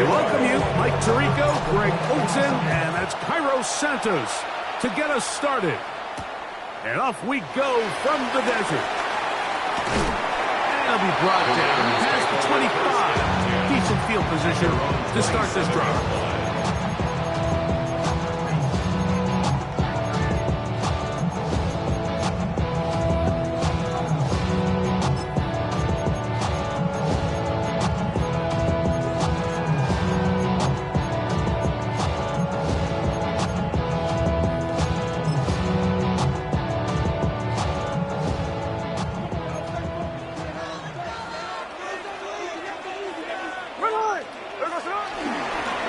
They welcome you, Mike Tirico, Greg Olson, and that's Cairo Santos to get us started. And off we go from the desert. And it'll be brought down past the 25. Decent field position to start this drive.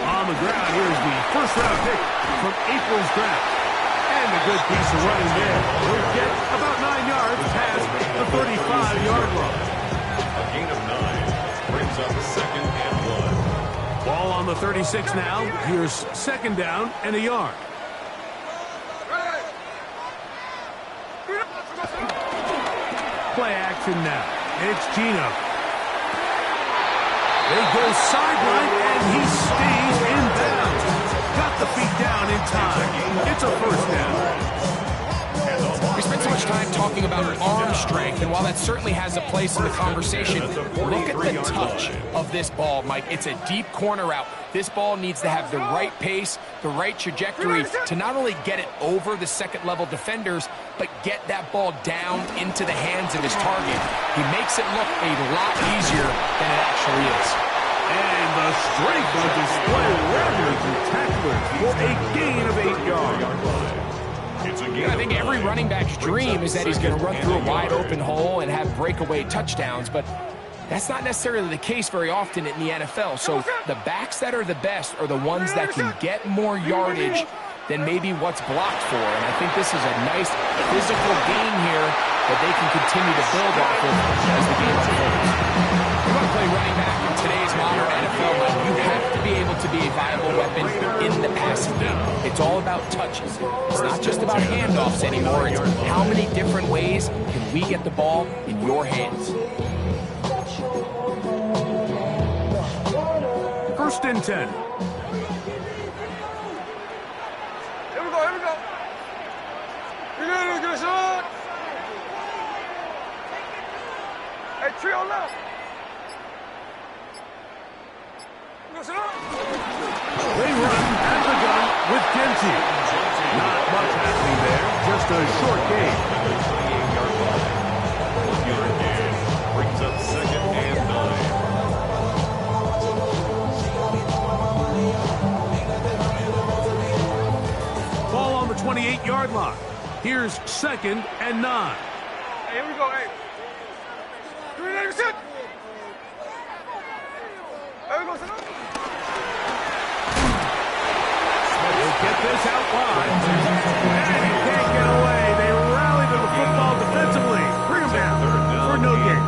On the ground, here's the first-round pick from April's draft. And a good piece of running there. We'll get about 9 yards past the 35-yard line. A gain of 9 brings up second and 1. Ball on the 36 now. Here's second down and a yard. Play action now. It's Gino. They go sideline, and he stays in bounds. Got the feet down in time. It's a first down. We spent so much time talking about arm strength, and while that certainly has a place in the conversation, look at the touch of this ball, Mike. It's a deep corner route. This ball needs to have the right pace, the right trajectory to not only get it over the second-level defenders, but get that ball down into the hands of his target. He makes it look a lot easier than it actually is. And the strength on display, rattlers and tacklers for a gain of 8 yards. I think every running back's dream is that he's going to run through a wide-open hole and have breakaway touchdowns, but that's not necessarily the case very often in the NFL. So the backs that are the best are the ones that can get more yardage than maybe what's blocked for. And I think this is a nice physical gain here that they can continue to build off of as the game unfolds. You want to play running back in today's modern NFL, but you have to be able to be a viable weapon in the passing game. It's all about touches. It's not just about handoffs anymore. It's how many different ways can we get the ball in your hands. First and 10. Here we go, here we go. You gotta get a shot. Hey, trio left. They run at the gun with Genty. Not much happening there, just a short gain. 28-yard line. 1-yard gain brings up second and 9. Ball on the 28-yard line. Here's second and 9. Hey, here we go, hey. Sit. There we go, sit up. We'll get this out wide. And he can't get away. They rally to the football defensively. Bring him down for no gain.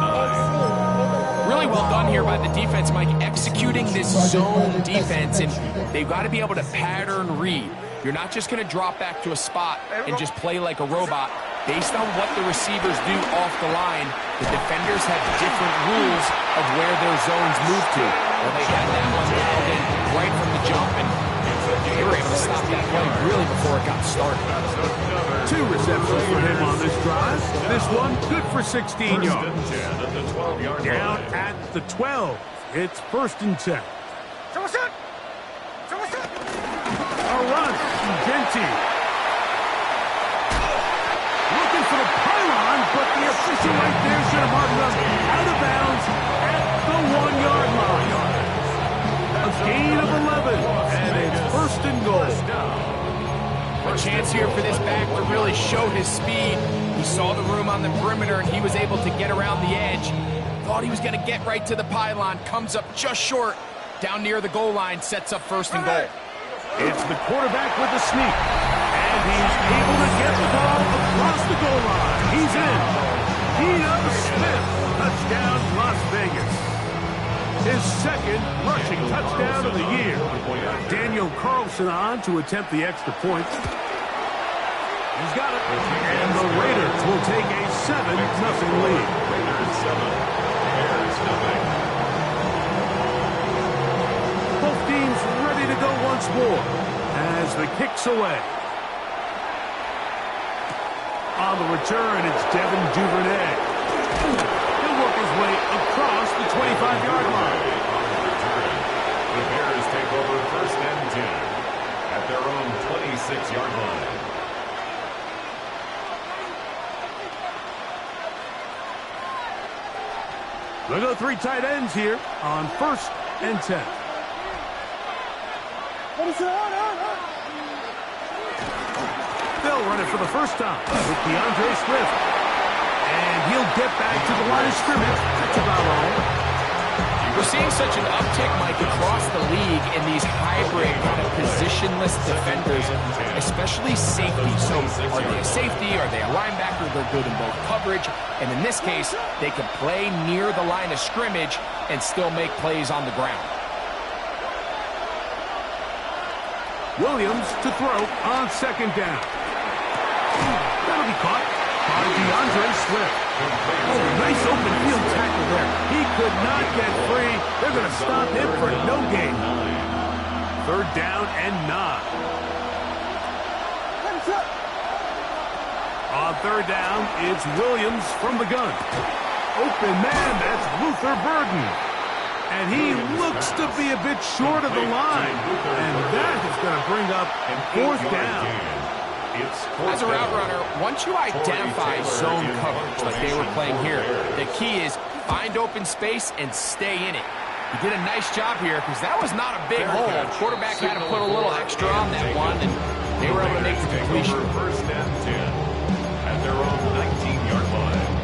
Really well done here by the defense, Mike, executing this zone defense, and they've got to be able to pattern read. You're not just going to drop back to a spot and just play like a robot. Based on what the receivers do off the line, the defenders have different rules of where their zones move to. Well, they had that one dialed in right from the jump, and they were able to stop that play really before it got started. 2 receptions for him on this drive. This one good for 16 yards. Down at the 12. It's first and 10. A run. Genty. Looking for the pylon, but the official right there should have marked them out of bounds at the 1-yard line. A gain of 11, and it's first and goal. A chance here for this back to really show his speed. He saw the room on the perimeter, and he was able to get around the edge. Thought he was going to get right to the pylon. Comes up just short. Down near the goal line, sets up first and goal. It's the quarterback with the sneak. And he's able to get the ball across the goal line. He's in. Geno Smith. Touchdown, Las Vegas. His second rushing touchdown of the year. Daniel Carlson on to attempt the extra point. He's got it. And the Raiders will take a 7-0 lead. Raiders 7, Bears 0. Both seems ready to go once more as the kick's away. On the return, it's Devin Duvernay. He'll work his way across the 25-yard line. The Bears take over 1st and 10 at their own 26-yard line. They'll go 3 tight ends here on 1st and 10. They'll run it for the first time with DeAndre Swift. And he'll get back to the line of scrimmage. That's about all. We're seeing such an uptick, Mike, across the league in these hybrid kind of positionless defenders, especially safety. So are they a safety? Are they a linebacker? They're good in both coverage. And in this case, they can play near the line of scrimmage and still make plays on the ground. Williams to throw on 2nd down. That'll be caught by DeAndre Swift. Oh, nice open field tackle there. He could not get free. They're going to stop him for no gain. 3rd down and 9. On 3rd down, it's Williams from the gun. Open man, that's Luther Burden. And he looks to be a bit short of the line. And that is going to bring up 4th down. As a route runner, once you identify zone coverage like they were playing here, the key is find open space and stay in it. He did a nice job here because that was not a big hole. The quarterback had to put a little extra on that one, and they were able to make the completion. 1st and 10 at their own 19-yard line.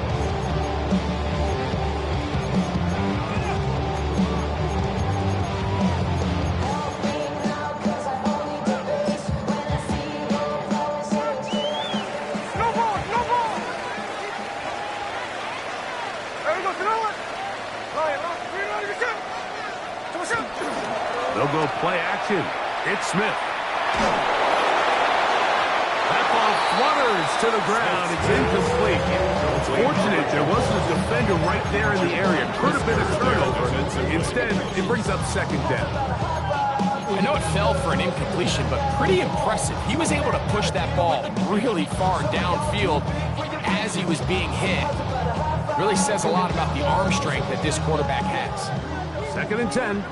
They'll go play action. It's Smith. That ball flutters to the ground. It's incomplete. It's fortunate there wasn't a defender right there in the area. Could have been a turnover. Instead, it brings up 2nd down. I know it fell for an incompletion, but pretty impressive. He was able to push that ball really far downfield as he was being hit. Really says a lot about the arm strength that this quarterback has. 2nd and 10.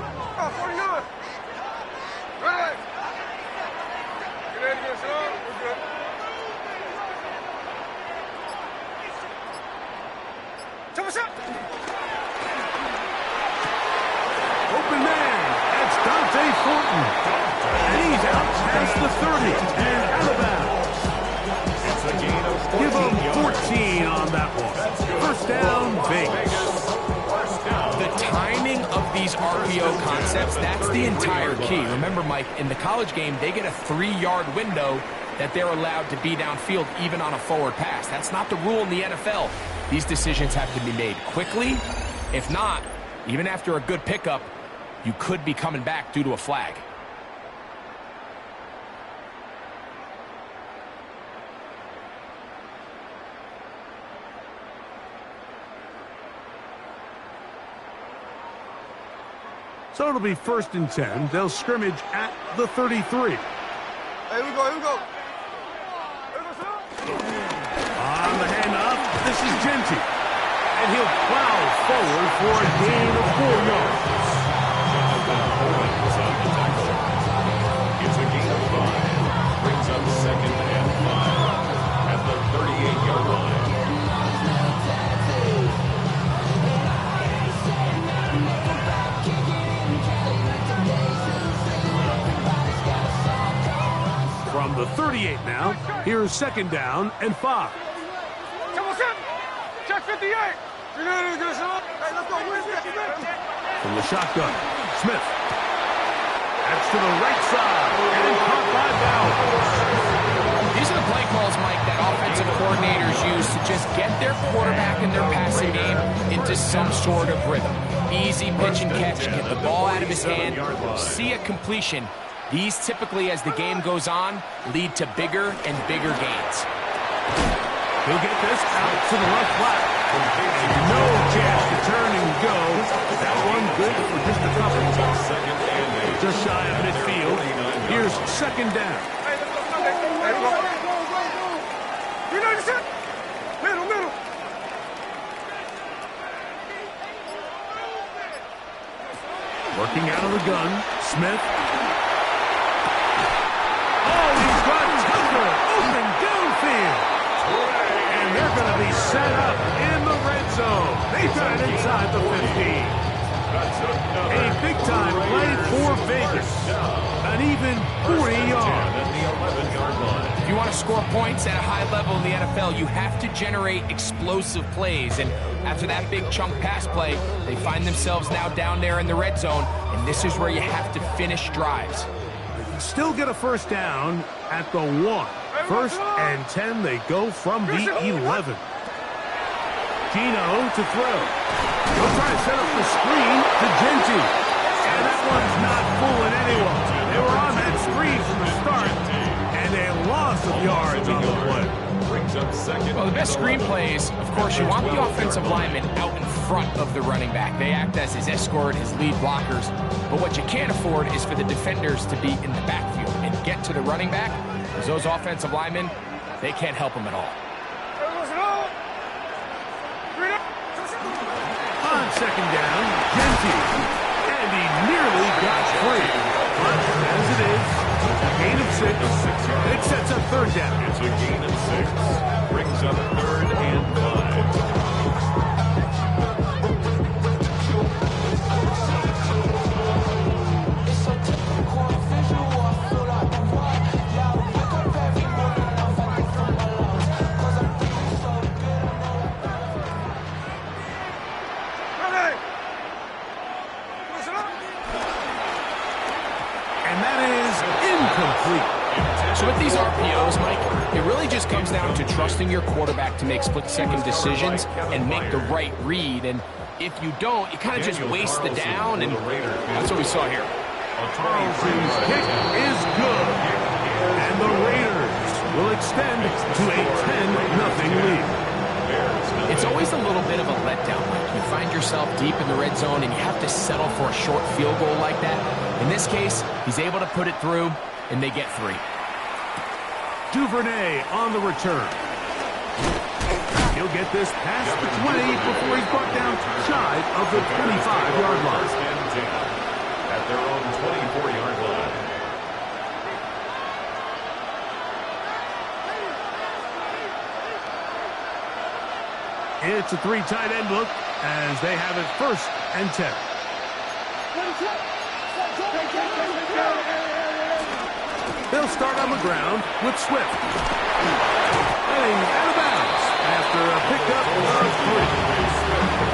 Open man, that's Dante Fortin. And he's out past the 30 and out of bounds. It's a gain of 14 Give him 14 yards. on that one. 1st down, Vegas. The timing of these RPO concepts, that's the entire key. Remember, Mike, in the college game, they get a 3-yard window that they're allowed to be downfield even on a forward pass. That's not the rule in the NFL. These decisions have to be made quickly. If not, even after a good pickup, you could be coming back due to a flag. So it'll be 1st and 10. They'll scrimmage at the 33. Here we go. On the handoff, this is Genty. And he'll plow forward for a gain of 4 yards. It's a gain of 5. Brings up 2nd and 5 at the 38-yard line. From the 38 now, here's 2nd down and 5. Check 58. From the shotgun, Smith. That's to the right side, and caught by Bowers. These are the play calls, Mike, that offensive coordinators use to just get their quarterback and their passing game into some sort of rhythm. Easy pitch and catch, get the ball out of his hand, see a completion. These typically, as the game goes on, lead to bigger and bigger gains. He'll get this out to the left flat. No chance to turn and go. That one good for just a couple. Second and 8. Just shy second down. Middle. Working out of the gun, Smith. Oh, he's got Tucker open downfield. And they're going to be set up in the red zone. They got it inside the 15. A big-time play for Vegas. An even 40 yards. If you want to score points at a high level in the NFL, you have to generate explosive plays. And after that big chunk pass play, they find themselves now down there in the red zone. And this is where you have to finish drives. Still get a first down at the 1. 1st and 10, they go from the 11. Gino to throw. He'll try to set up the screen to Genty. And that one's not fooling anyone. They were on that screen from the start, and a loss of yards on the play. Brings up second. Well, the best screen plays, of course, you want the offensive lineman out in front of the running back. They act as his escort, his lead blockers. But what you can't afford is for the defenders to be in the backfield and get to the running back, because those offensive linemen, they can't help him at all. On second down, Genty. And he nearly got free. But as it is, a gain of 6. It sets up third down. It's a gain of 6. Brings up 3rd and 5. So with these RPOs, Mike, it really just comes down to trusting your quarterback to make split-second decisions and make the right read. And if you don't, you kind of just waste the down, and that's what we saw here. Carlson's kick is good. And the Raiders will extend to a 10-0 lead. It's always a little bit of a letdown, Mike. You find yourself deep in the red zone, and you have to settle for a short field goal like that. In this case, he's able to put it through, and they get 3. Duvernay on the return. He'll get this past the 20 before he's brought down shy of the 25-yard line. First and 10 at their own 24-yard line. It's a 3 tight end look as they have it 1st and 10. They'll start on the ground with Swift. Heading out of bounds after a pickup of 3.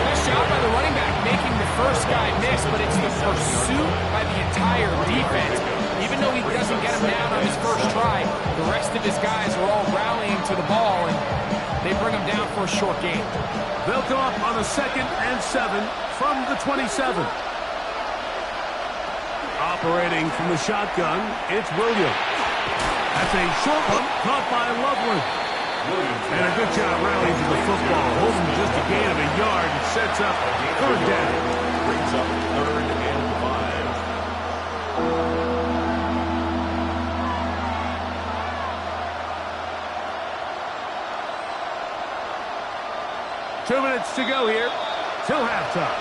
Nice job by the running back making the first guy miss, but it's the pursuit by the entire defense. Even though he doesn't get him down on his first try, the rest of his guys are all rallying to the ball, and they bring him down for a short gain. They'll come up on a 2nd and 7 from the 27. Operating from the shotgun, it's Williams. That's a short one caught by Loveland. And a good job rallying to the football. Holding just a gain of a yard and sets up 3rd down. Brings up 3rd and 5. 2 minutes to go here till halftime.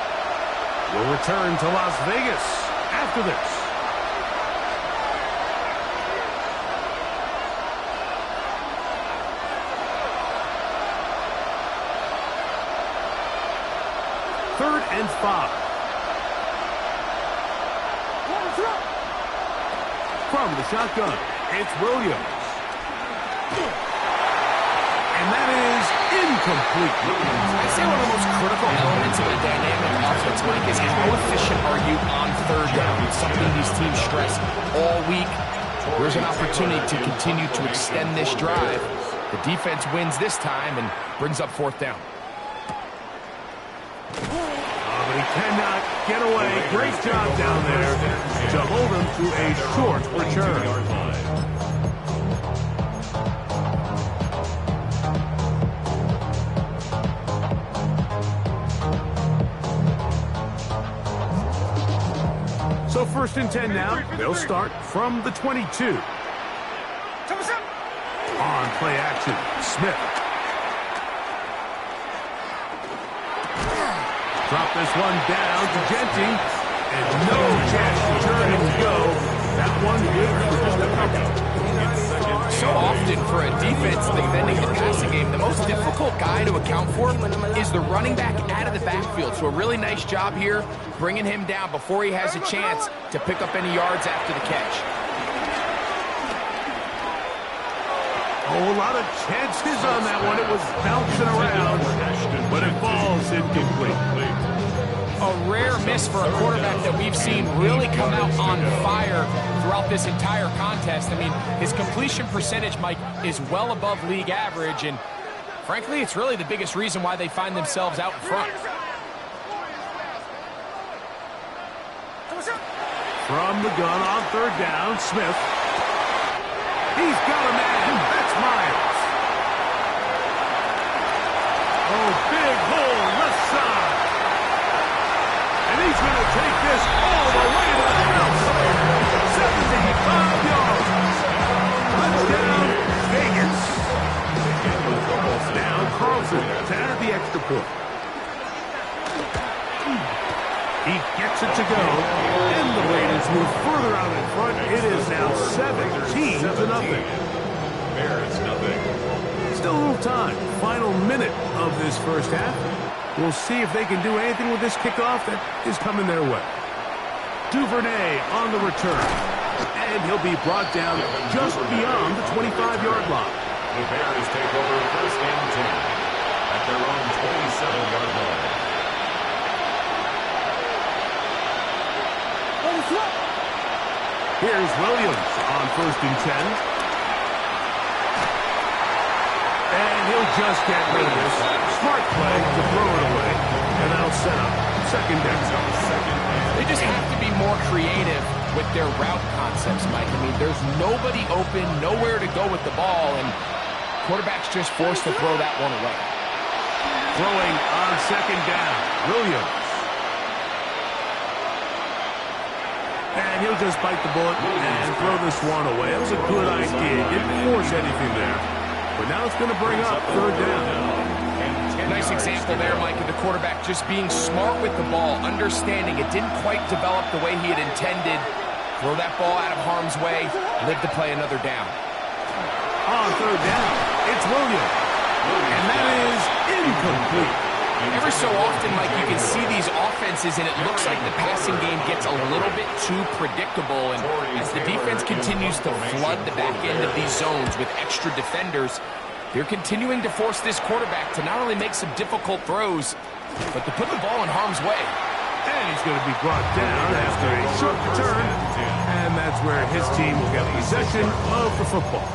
We'll return to Las Vegas after this. Third and 5. From the shotgun, it's Williams. And that is incomplete. I'd say one of the most critical elements of a dynamic offense, Mike, is how efficient are you on 3rd down? It's something these teams stress all week. There's an opportunity to continue to extend this drive. The defense wins this time and brings up 4th down. But he cannot get away. Great job down there to hold him to a short return. So So 1st and 10 now. They'll start from the 22. On play action, Smith. Drop this one down to Genty. And no chance to turn and go. That one good for just a pickup. So often for a defense defending the passing game, the most difficult guy to account for is the running back out of the backfield. So a really nice job here bringing him down before he has a chance to pick up any yards after the catch. Oh, a lot of chances on that one. It was bouncing around, but it falls incomplete. A rare miss for a quarterback that we've seen really come out on fire throughout this entire contest. I mean, his completion percentage, Mike, is well above league average, and frankly, it's really the biggest reason why they find themselves out in front. From the gun on 3rd down, Smith. He's got a man. That's Myers. Oh, big hole left side. And he's going to take this all the way to the house. 75 yards. Touchdown, Vegas. Now Carlson to add the extra point. He gets it to go, and the Raiders move further out in front. It is now 17-0. Bears nothing. Still a little time. Final minute of this first half. We'll see if they can do anything with this kickoff that is coming their way. Duvernay on the return, and he'll be brought down just beyond the 25-yard line. The Bears take over 1st and 10 at their own 27-yard line. Here's Williams on 1st and 10. And he'll just get rid of this. Smart play to throw it away. And that'll set up 2nd down. They just have to be more creative with their route concepts, Mike. I mean, there's nobody open, nowhere to go with the ball, and quarterback's just forced to throw that one away. Throwing on 2nd down, Williams. And he'll just bite the bullet and throw this one away. It was a good idea. Didn't force anything there. But now it's going to bring up 3rd down. Nice example there, Mike, of the quarterback just being smart with the ball, understanding it didn't quite develop the way he had intended. Throw that ball out of harm's way, live to play another down. On 3rd down, it's Williams. And that is incomplete. Every so often, Mike, you can see these offenses, and it looks like the passing game gets a little bit too predictable. And as the defense continues to flood the back end of these zones with extra defenders, they're continuing to force this quarterback to not only make some difficult throws, but to put the ball in harm's way. And he's going to be brought down after a short return. And that's where his team will get possession of the football.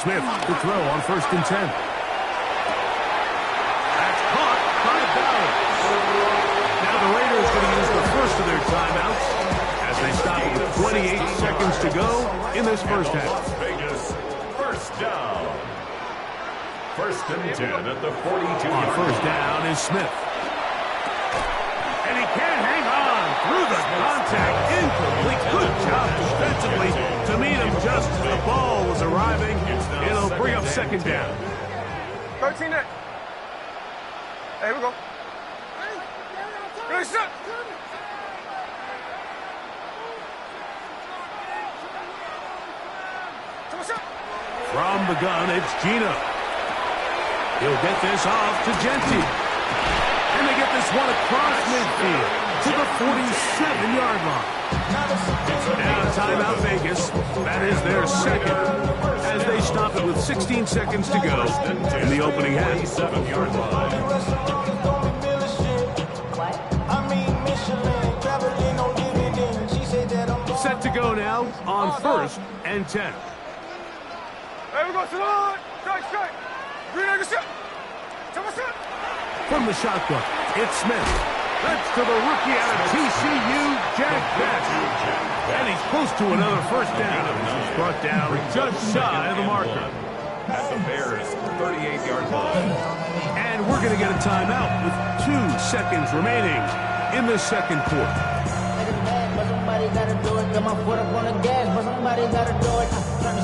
Smith to throw on 1st and 10. That's caught by Bowers. Now the Raiders going to use the first of their timeouts as they stop with 28 seconds to go in this first half. Las Vegas, 1st down. 1st and 10 at the 42. On 1st down is Smith. And he can't hang on through the contact. Incomplete. Good job defensively to meet him just as the ball was arriving. It'll bring up 2nd down. 13 8. Hey, here we go. Ready, set. From the gun, it's Gino. He'll get this off to Genty. And they get this one across midfield to the 47-yard line. Now timeout Vegas. That is their 2nd as they stop it with 16 seconds to go in the opening half. 7-yard line. Set to go now on 1st and 10. Hey, we go. Strike, strike. Green, set. From the shotgun, it's Smith. That's to the rookie out of TCU, Jack Bech. And he's close to another first down. He's brought down just shy of the marker. At the Bears' 38-yard line. And we're going to get a timeout with 2 seconds remaining in the second quarter.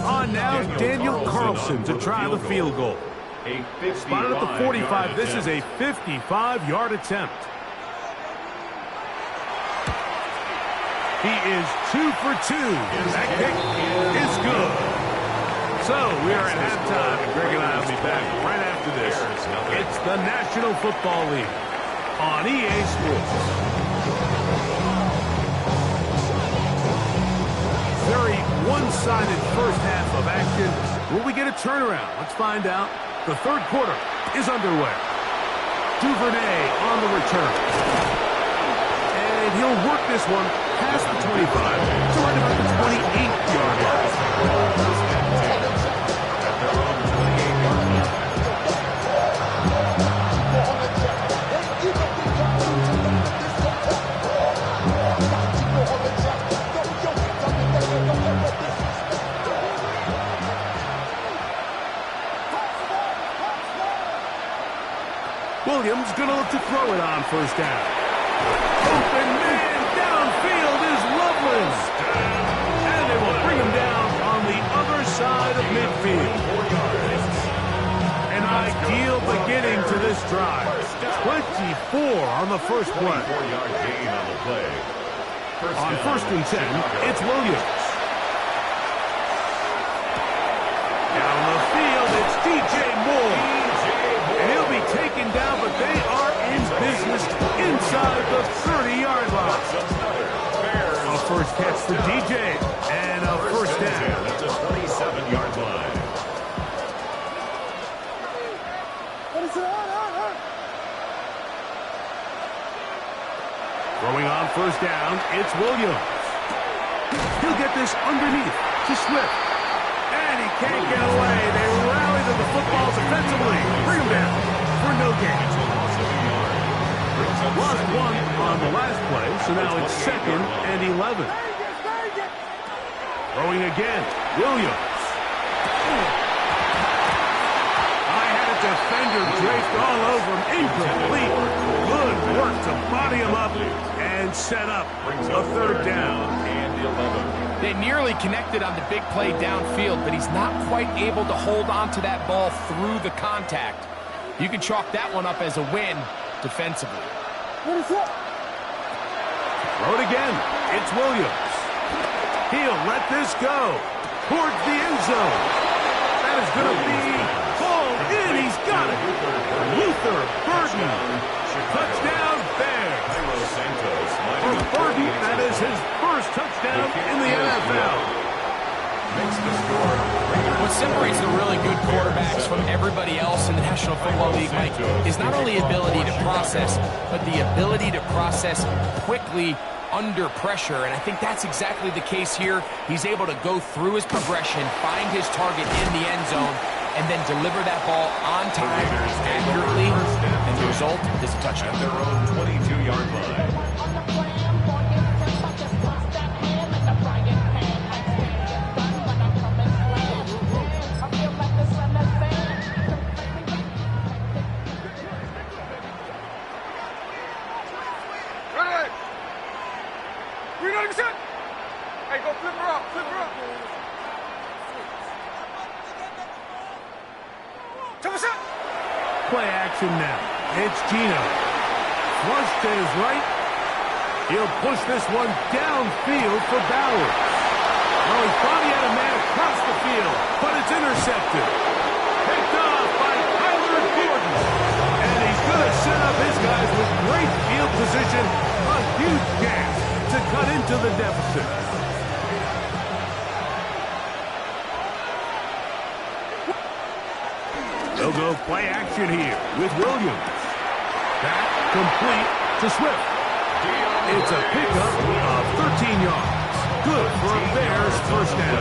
On now, Daniel Carlson to try the field goal. Spotted at the 45. This is a 55-yard attempt. He is 2 for 2. That kick is good. So we are at halftime, and Greg and I will be back right after this. It's the National Football League on EA Sports. Very one-sided first half of action. Will we get a turnaround? Let's find out. The third quarter is underway. Duvernay on the return. And he'll work this one past the 25 to right about the 28-yard line. Williams going to look to throw it on first down. Open man downfield is Loveland. And they will bring him down on the other side of midfield. An ideal beginning to this drive. 24 on the first play. 4-yard gain on the play. On first and 10, it's Williams. Down the field, it's DJ Moore. And he'll be taken down, but they are in business inside the 30-yard line. A first catch for DJ, and a first down. That's a 27-yard line. Throwing on first down, it's Williams. He'll get this underneath to Swift. And he can't get away. They rally to the football defensively. Bring him down for no gain. Lost one on the last play, so now it's 2nd and 11. Throwing again, Williams. I had a defender draped all over him. Incomplete. Good work to body him up and set up a third down. And 11. They nearly connected on the big play downfield, but he's not quite able to hold on to that ball through the contact. You can chalk that one up as a win defensively. Throw it again. It's Williams. He'll let this go towards the end zone. That is going to be pulled in. He's got it. Luther Burden. Touchdown Bears. For Burden, that is his first touchdown in the NFL. What separates the really good quarterbacks from everybody else in the National Football League, Mike, is not only ability to process, but the ability to process quickly under pressure. And I think that's exactly the case here. He's able to go through his progression, find his target in the end zone, and then deliver that ball on time, accurately, and the result is a touchdown. At their own 22-yard line. Hey, go flip her up, flip her up. Play action now. It's Gino. Flush to his right. He'll push this one downfield for Bowers. Well, he thought he had a man across the field, but it's intercepted. Picked off by Tyler Gordon. And he's going to set up his guys with great field position. A huge chance to cut into the deficit. They'll go play action here with Williams. Back complete to Swift. It's a pickup of 13 yards. Good for a Bears first down.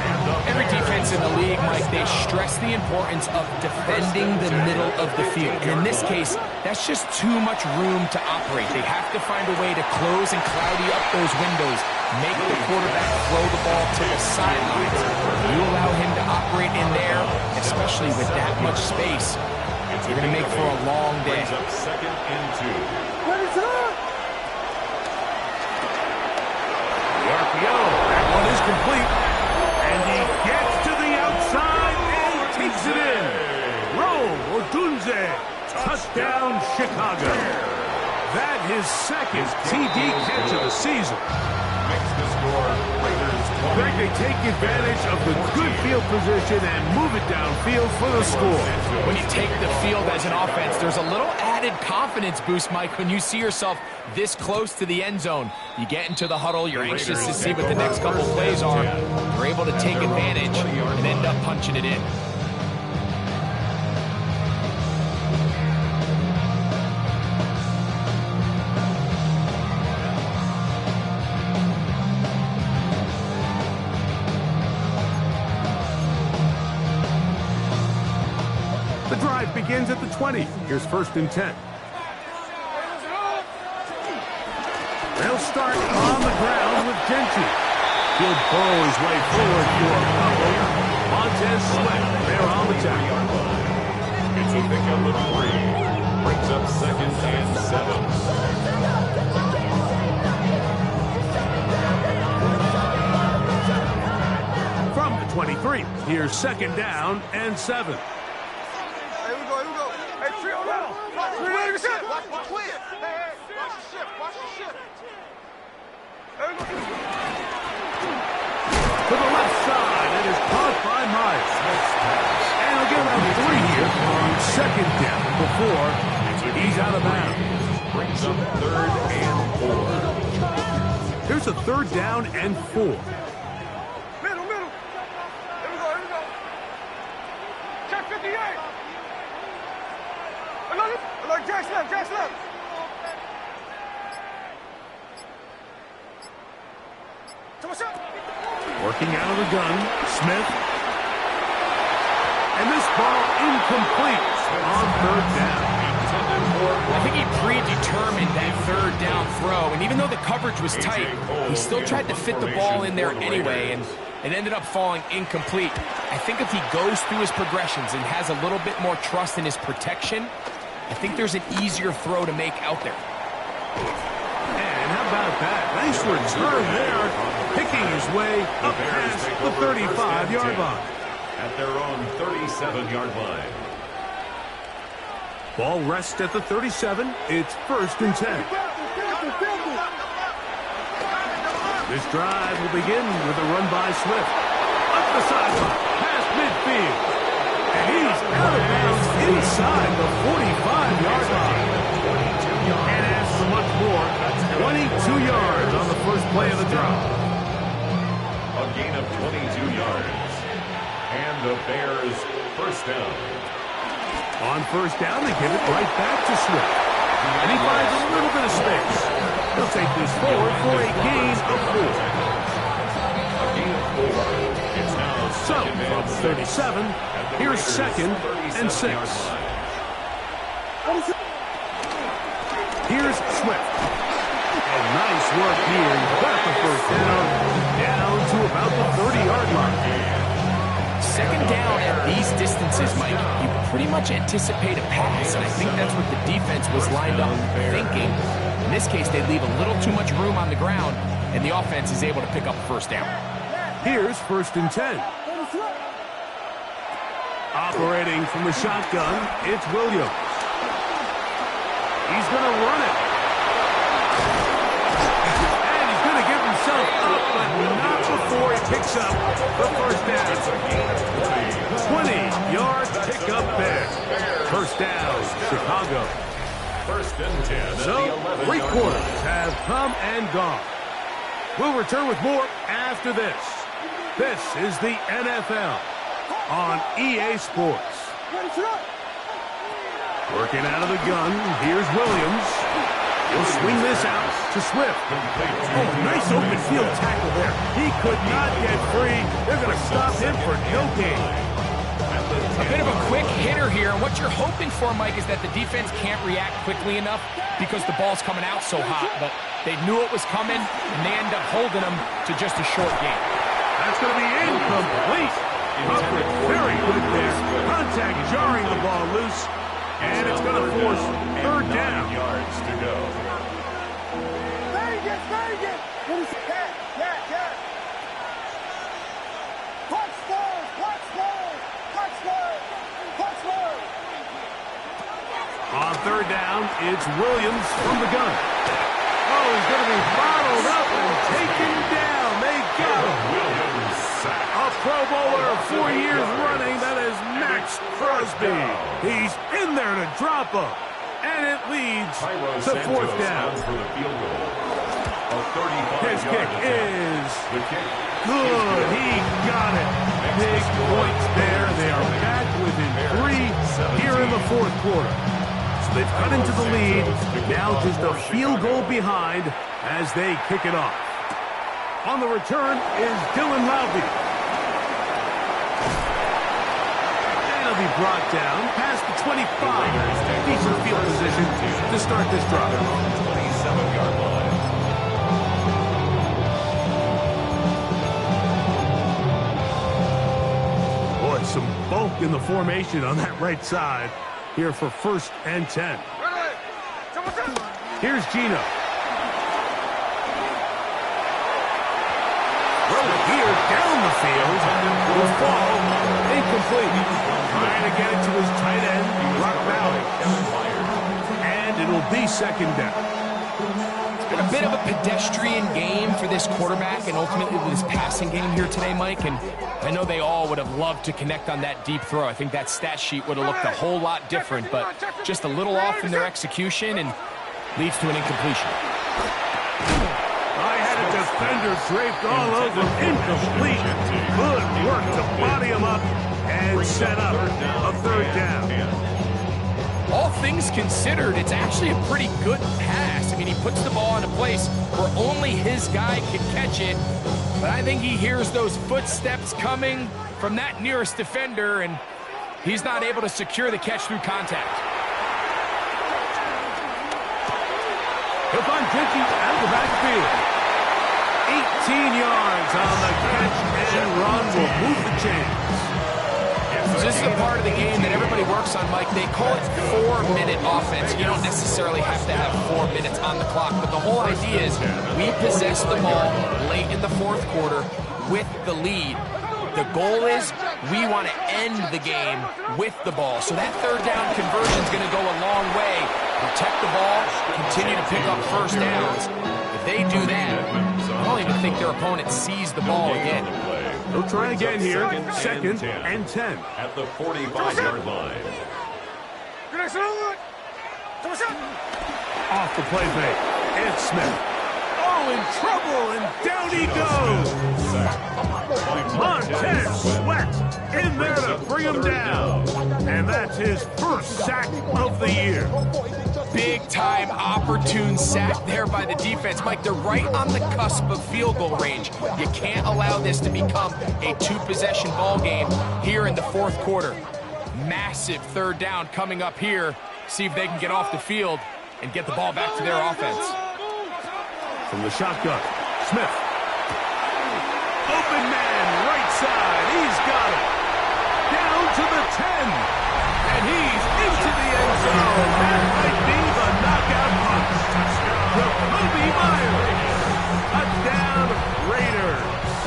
And the Every defense in the league, Mike, they stress the importance of defending the middle of the field. And in this case, that's just too much room to operate. They have to find a way to close and cloudy up those windows, make the quarterback throw the ball to the sidelines. You allow him to operate in there, especially with that much space, you're going to make for a long day. Brings up 2nd and 2. The RPO, that one is complete. And he gets to the outside and takes it in. Rome Odunze, touchdown Chicago. That his 2nd TD catch of the season. Makes the score Raiders 20. Greg, they take advantage of the good field position and move it downfield for the score. When you take the field as an offense, there's a little added confidence boost, Mike, when you see yourself this close to the end zone. You get into the huddle, you're anxious to see what the next couple plays are. You're able to take advantage and end up punching it in. The drive begins at the 20. Here's 1st and 10. They'll start on the ground with Gentry. He'll burrow his way forward for a couple. Montez Sweat, they're on the tackle. It's a pickup of 3. Brings up 2nd and 7. From the 23, here's 2nd down and 7. Here we go. Hey, trio now. Watch the shift. Watch the clear. Hey, watch the shift. Watch the shift. Here we go. To the left side, it is caught by Myers. And he'll get around 3 here on 2nd down before he's out of bounds. Brings up 3rd and 4. Here's a 3rd down and 4. Middle. Here we go. Check 58. Another Jack's left. Working out of the gun, Smith. And this ball incomplete on 3rd down. I think he predetermined that 3rd down throw, and even though the coverage was tight, he still tried to fit the ball in there anyway, and it ended up falling incomplete. I think if he goes through his progressions and has a little bit more trust in his protection, I think there's an easier throw to make out there. And how about that? Nice return there, picking his way up past the 35-yard line. At their own 37-yard line. Ball rests at the 37. It's 1st and 10. This drive will begin with a run by Swift. Up the sideline, past midfield. And he's out of bounds inside the 45-yard line. And as for much more, 22 yards on the first play of the drive. A gain of 22 yards. And the Bears 1st down. On 1st down, they give it right back to Swift. And he finds a little bit of space. He'll take this forward for a gain of 4. A gain of 4. It's now So, from 37, here's 2nd and 6. Here's Swift. And nice work here. He got the 1st down to about the 30-yard line. 2nd down at these distances, Mike, you pretty much anticipate a pass, and I think that's what the defense was lined up thinking. In this case, they leave a little too much room on the ground, and the offense is able to pick up 1st down. Here's 1st and 10. Operating from the shotgun, it's Williams. He's going to run it. And he's going to give himself up, but not before he picks up the 1st down. 20-yard pickup there. 1st down, Chicago. 1st and 10. So, 3 quarters have come and gone. We'll return with more after this. This is the NFL on EA Sports. Working out of the gun, here's Williams. He'll swing this out to Swift. Oh, nice open field tackle there. He could not get free. They're going to stop him for no gain. A bit of a quick hitter here, and what you're hoping for, Mike, is that the defense can't react quickly enough because the ball's coming out so hot. But they knew it was coming, and they end up holding them to just a short gain. That's going to be incomplete. Coverage very good there. Contact jarring the ball loose, and it's going to force third down. Yards to go. Vegas, Vegas! Yeah. Touchdown! On third down, it's Williams from the gun. Oh, he's going to be bottled up and taken down. They got him. Williams sacked. A Pro Bowler 4 years running. That is Max Crosby. He's in there to drop him. And it leads to fourth down. For the field goal. A 35-yard His kick attempt. is The kick good. He got it. Big points there. They are back within 3 here in the fourth quarter. So they've cut into the lead. Now just a field goal behind as they kick it off. On the return is Dylan Laube. And he'll be brought down past the 25. Decent field position to start this drive. 27-yard line. Boy, some bulk in the formation on that right side here for 1st and 10. Here's Gino. Throw it here down the field. Will fall. Incomplete. Trying to get it to his tight end, Rock Valley. And it'll be second down. Been a bit of a pedestrian game for this quarterback and ultimately this passing game here today, Mike. And I know they all would have loved to connect on that deep throw. I think that stat sheet would have looked a whole lot different, but just a little off in their execution and leads to an incompletion. I had a defender draped all over him. Incomplete. Good work to body him up and set up a third down. All things considered, it's actually a pretty good pass. I mean, he puts the ball in a place where only his guy can catch it. But I think he hears those footsteps coming from that nearest defender, and he's not able to secure the catch through contact. He'll find Jinky out of the backfield. 18 yards on the catch and run will move the chains. So this is the part of the game that everybody works on, Mike. They call it 4-minute offense. You don't necessarily have to have 4 minutes on the clock, but the whole idea is we possess the ball late in the fourth quarter with the lead. The goal is we want to end the game with the ball. So that third down conversion is going to go a long way. Protect the ball, continue to pick up first downs. If they do that, I don't even think their opponent sees the ball again. They'll try again here. Second and 10. At the 45-yard line. Off the play fake. And Smith. Oh, in trouble, and down he goes. Montez Sweat in there to bring him down. And that's his first sack of the year. Big-time, opportune sack there by the defense. Mike, they're right on the cusp of field goal range. You can't allow this to become a two-possession ball game here in the fourth quarter. Massive third down coming up here. See if they can get off the field and get the ball back to their offense. From the shotgun, Smith. Open man, right side. He's got it. Down to the 10. And he's into the end zone. That might be the knockout punch. Jacoby Myers. Touchdown, Raiders.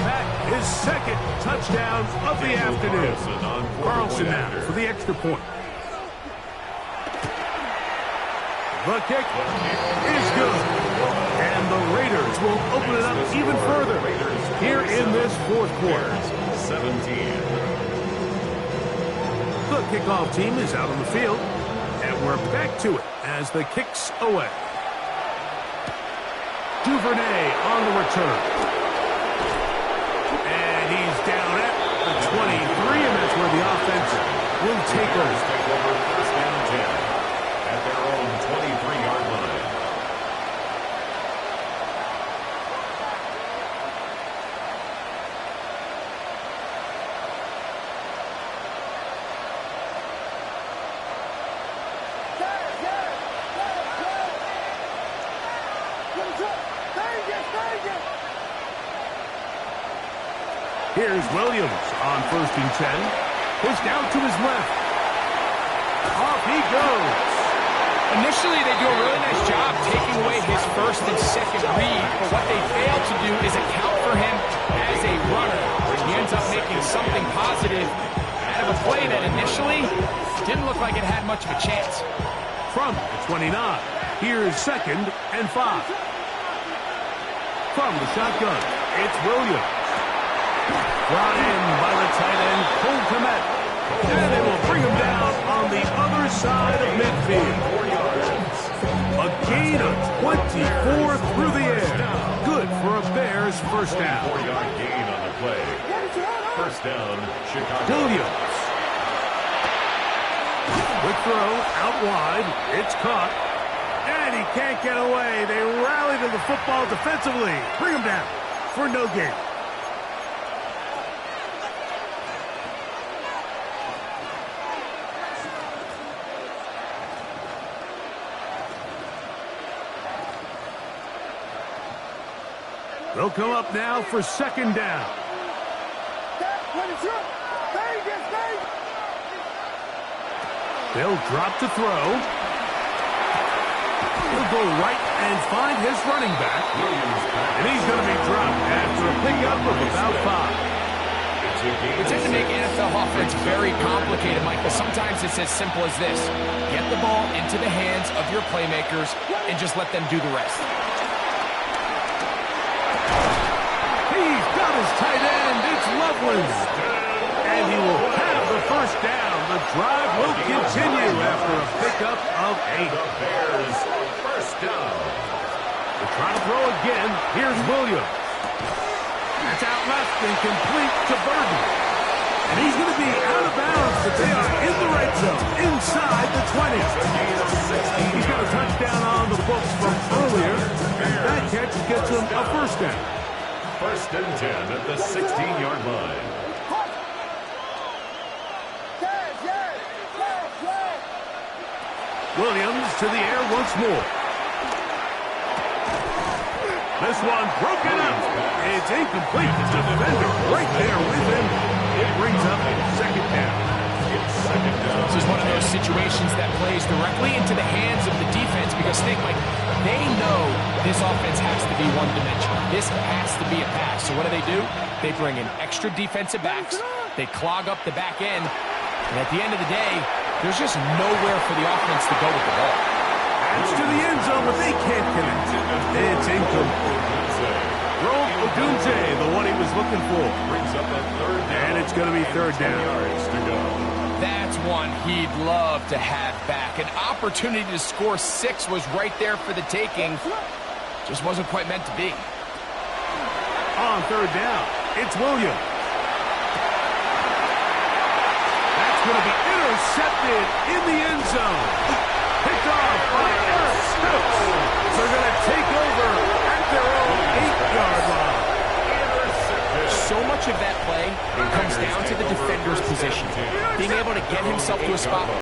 That is second touchdown of the afternoon. Carlson now for the extra point. The kick is good. And the Raiders will open it up even further here in this fourth quarter. 17. The kickoff team is out on the field, and we're back to it as the kick's away. Duvernay on the return. And he's down at the 23, and that's where the offense will take over. First and 10 at their own 23-yard line. Here's Williams on 1st and 10. Pushed out to his left. Off he goes. Initially, they do a really nice job taking away his first and second read, but what they fail to do is account for him as a runner. He ends up making something positive out of a play that initially didn't look like it had much of a chance. From the 29, here's 2nd and 5. From the shotgun, it's Williams. Brought in by the tight end, Cole Kmet. And they will bring him down on the other side of midfield. A gain of 24 through the air. Good for a Bears first down. 4-yard gain on the play. First down, Chicago. Williams. Quick throw, out wide. It's caught. And he can't get away. They rally to the football defensively. Bring him down for no gain. They'll come up now for 2nd down. They'll drop to throw. He'll go right and find his running back. And he's going to be dropped after a pickup of about 5. It tends to make NFL offense very complicated, Mike, but sometimes it's as simple as this. Get the ball into the hands of your playmakers and just let them do the rest. He's got his tight end. It's Loveland. And he will have the first down. The drive will continue after a pickup of 8. The Bears first down. They're trying to throw again. Here's Williams. That's out left and complete to Burton. And he's going to be out of bounds, but they are in the red zone, inside the 20. He's got a touchdown on the books from earlier. And that catch gets him a first down. First and 10 at the 16-yard line. Williams to the air once more. This one broken up. It's incomplete. The defender right there with him. It brings up 2nd down. It's 2nd down. This is one of those situations that plays directly into the hands of the defense because think, Mike, they know this offense has to be one-dimensional. This has to be a pass. So what do? They bring in extra defensive backs. They clog up the back end. And at the end of the day, there's just nowhere for the offense to go with the ball. It's to the end zone, but they can't connect. It's incomplete. Rome Odunze, the one he was looking for. Brings up a 3rd down. And it's going to be 3rd down. Yards to go. That's one he'd love to have back. An opportunity to score 6 was right there for the taking. Just wasn't quite meant to be. On 3rd down, it's Williams. That's going to be intercepted in the end zone. Picked off by Eric Stokes. They're going to take over at their own 8-yard line. So much of that play comes down to the defender's position. Being able to get himself to a spot